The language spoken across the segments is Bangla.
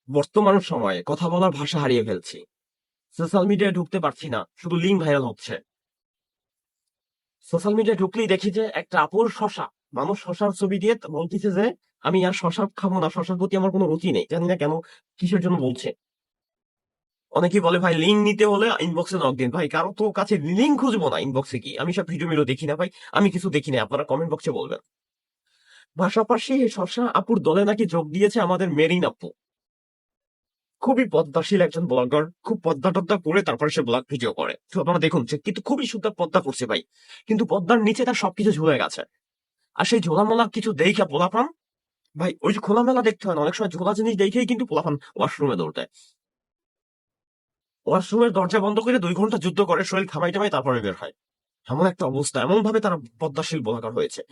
বর্তমান সময়ে কথা বলার ভাষা হারিয়ে ফেলছি। সোশ্যাল মিডিয়ায় ঢুকতে পারছি না, শুধু লিঙ্ক ভাইরাল হচ্ছে। সোশ্যাল মিডিয়ায় ঢুকলেই দেখি যে একটা আপুর শশা, মানুষ শশার ছবি দিয়ে বলতেছে যে আমি আর শশা খাবো না, শশার প্রতি আমার কোনো রুচি নেই, জানি না কেন, কিসের জন্য বলছে। অনেকেই বলে ভাই লিঙ্ক নিতে হলে ইনবক্সে নক দিন। ভাই কারো তো কাছে লিঙ্ক খুঁজবো না, ইনবক্সে কি আমি সব ভিডিও মিডিও দেখি না ভাই, আমি কিছু দেখি না, আপনারা কমেন্ট বক্সে বলবেন। পাশাপাশি এই শশা আপুর দলে নাকি যোগ দিয়েছে আমাদের মেরিন আপু। খুবই পদ্মাশীল একজন ব্লগার, খুব পদ্মা টদ্মা করে তারপরে সে ব্লগ ভিডিও করে, তো আপনারা দেখুন সে কিন্তু খুবই সুন্দর পদ্মা করছে ভাই, কিন্তু পদ্মার নিচে তার সবকিছু ঝুলে গেছে। আর সেই ঝোলামোলা কিছু দেখা পোলাপান, ভাই ওই যে খোলামেলা দেখতে হয় না, অনেক সময় ঝোলা জিনিস দেখেই কিন্তু পোলাপান ওয়াশরুমে দৌড় দেয়। ওয়াশরুমের দরজা বন্ধ করে 2 ঘন্টা যুদ্ধ করে, শরীর থামাই টামাই তারপরে বের হয়। এমন একটা অবস্থা, এমন ভাবে তারা পদ্মাশীল ব্লগার হয়েছে।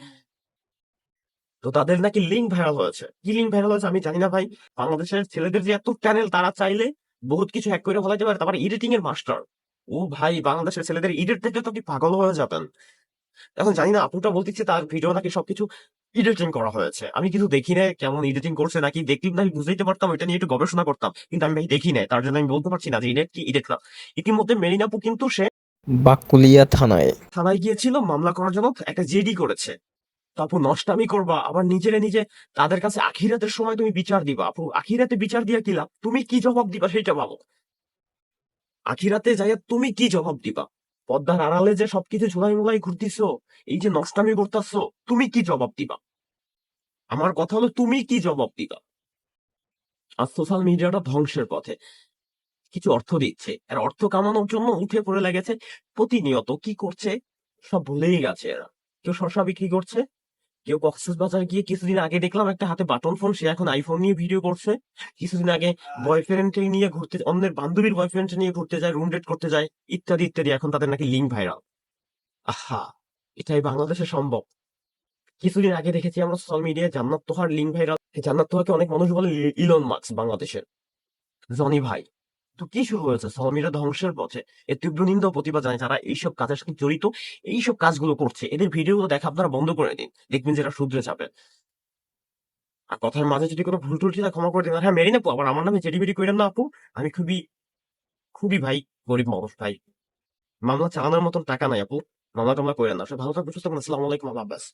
তো তাদের নাকি লিঙ্ক ভাইরাল হয়েছে, কি লিঙ্ক ভাইরাল হয়েছে আমি জানি না ভাই। বাংলাদেশের ছেলেদের যে এত চ্যানেল, তারা চাইলে বহুত কিছু হ্যাক করে ফেলাইতে পারে, তারপর এডিটিং এর মাস্টার। ও ভাই, বাংলাদেশের ছেলেদের এডিট দেখলে তো আপনি পাগল হয়ে যাবেন। এখন জানি না, আপুটা বলতেছে তার ভিডিও নাকি সবকিছু এডিটিং করা হয়েছে। আমি কিছু দেখি না কেমন এডিটিং করছে, নাকি দেখলে না বুঝতেই পারতাম, এটা নিয়ে একটু গবেষণা করতাম, কিন্তু আমি ভাই দেখি নাই, তার জন্য আমি বলতে পারছি না যে এডিট কি এডিট না। ইতিমধ্যে মেরিন আপু কিন্তু সে বাকলিয়া থানায়। থানায় গিয়েছিল মামলা করার জন্য, একটা জেডি করেছে। তো আপু নষ্টামি করবা আবার নিজেরে নিজে, তাদের কাছে আখিরাতের সময় তুমি বিচার দিবা। আপু আখিরাতে বিচার দিয়া কি লাভ, তুমি কি জবাব দিবা সেটা ভাবো। আখিরাতে যাইয়া তুমি কি জবাব দিবা? পর্দার আড়ালে যে সবকিছু ঝুলাই মুলাই ঘুরতিছো, এই যে নষ্টামি করতেছো, তুমি কি জবাব দিবা? আমার কথা হলো তুমি কি জবাব দিবা? আর সোশ্যাল মিডিয়াটা ধ্বংসের পথে। কিছু অর্থ দিচ্ছে, আর অর্থ কামানোর জন্য উঠে পড়ে লেগেছে। প্রতিনিয়ত কি করছে সব ভুলেই গেছে এরা। কেউ শসা বিক্রি করছে, কেউ কক্সবাজার গিয়ে, কিছুদিন আগে দেখলাম একটা হাতে বাটন ফোন, সে এখন আইফোন নিয়ে ভিডিও করছে। কিছুদিন আগে বয়ফ্রেন্ড নিয়ে ঘুরতে, অন্যের বান্ধবীর বয়ফ্রেন্ড নিয়ে ঘুরতে যায়, রুম ডেট করতে যায়, ইত্যাদি ইত্যাদি। এখন তাদের নাকি লিঙ্ক ভাইরাল। আহা, এটাই বাংলাদেশে সম্ভব? কিছুদিন আগে দেখেছি আমরা সোশ্যাল মিডিয়ায় জান্নাত তোহার লিঙ্ক ভাইরাল। জান্নাত তোহাকে অনেক মানুষ বলে ইলন মাস্ক বাংলাদেশের। জনি ভাই, তো কি শুরু হয়েছে? সোশ্যাল মিডিয়া ধ্বংসের পথে। এর তীব্র নিন্দা ও প্রতিবাদ জানাই যারা এইসব কাজের সাথে জড়িত, এইসব কাজগুলো করছে, এদের ভিডিওগুলো দেখা আপনারা বন্ধ করে দিন, দেখবেন যেটা শুধরে যাবে। আর কথার মাঝে যদি কোনো ভুল টুটি ক্ষমা করে দিন। আর হ্যাঁ, মেরিন আপু, আবার আমার নামে চেটি বেটি করেন না আপু। আমি খুবই খুবই ভাই গরিব মানুষ ভাই, মামলা চালানোর মতন টাকা নাই আপু। মামলা টামলা করেন না, সব ভালো থাকবেন, সুস্থ থাকবেন। আসসালামু আলাইকুম, আল্লাহ হাফেজ।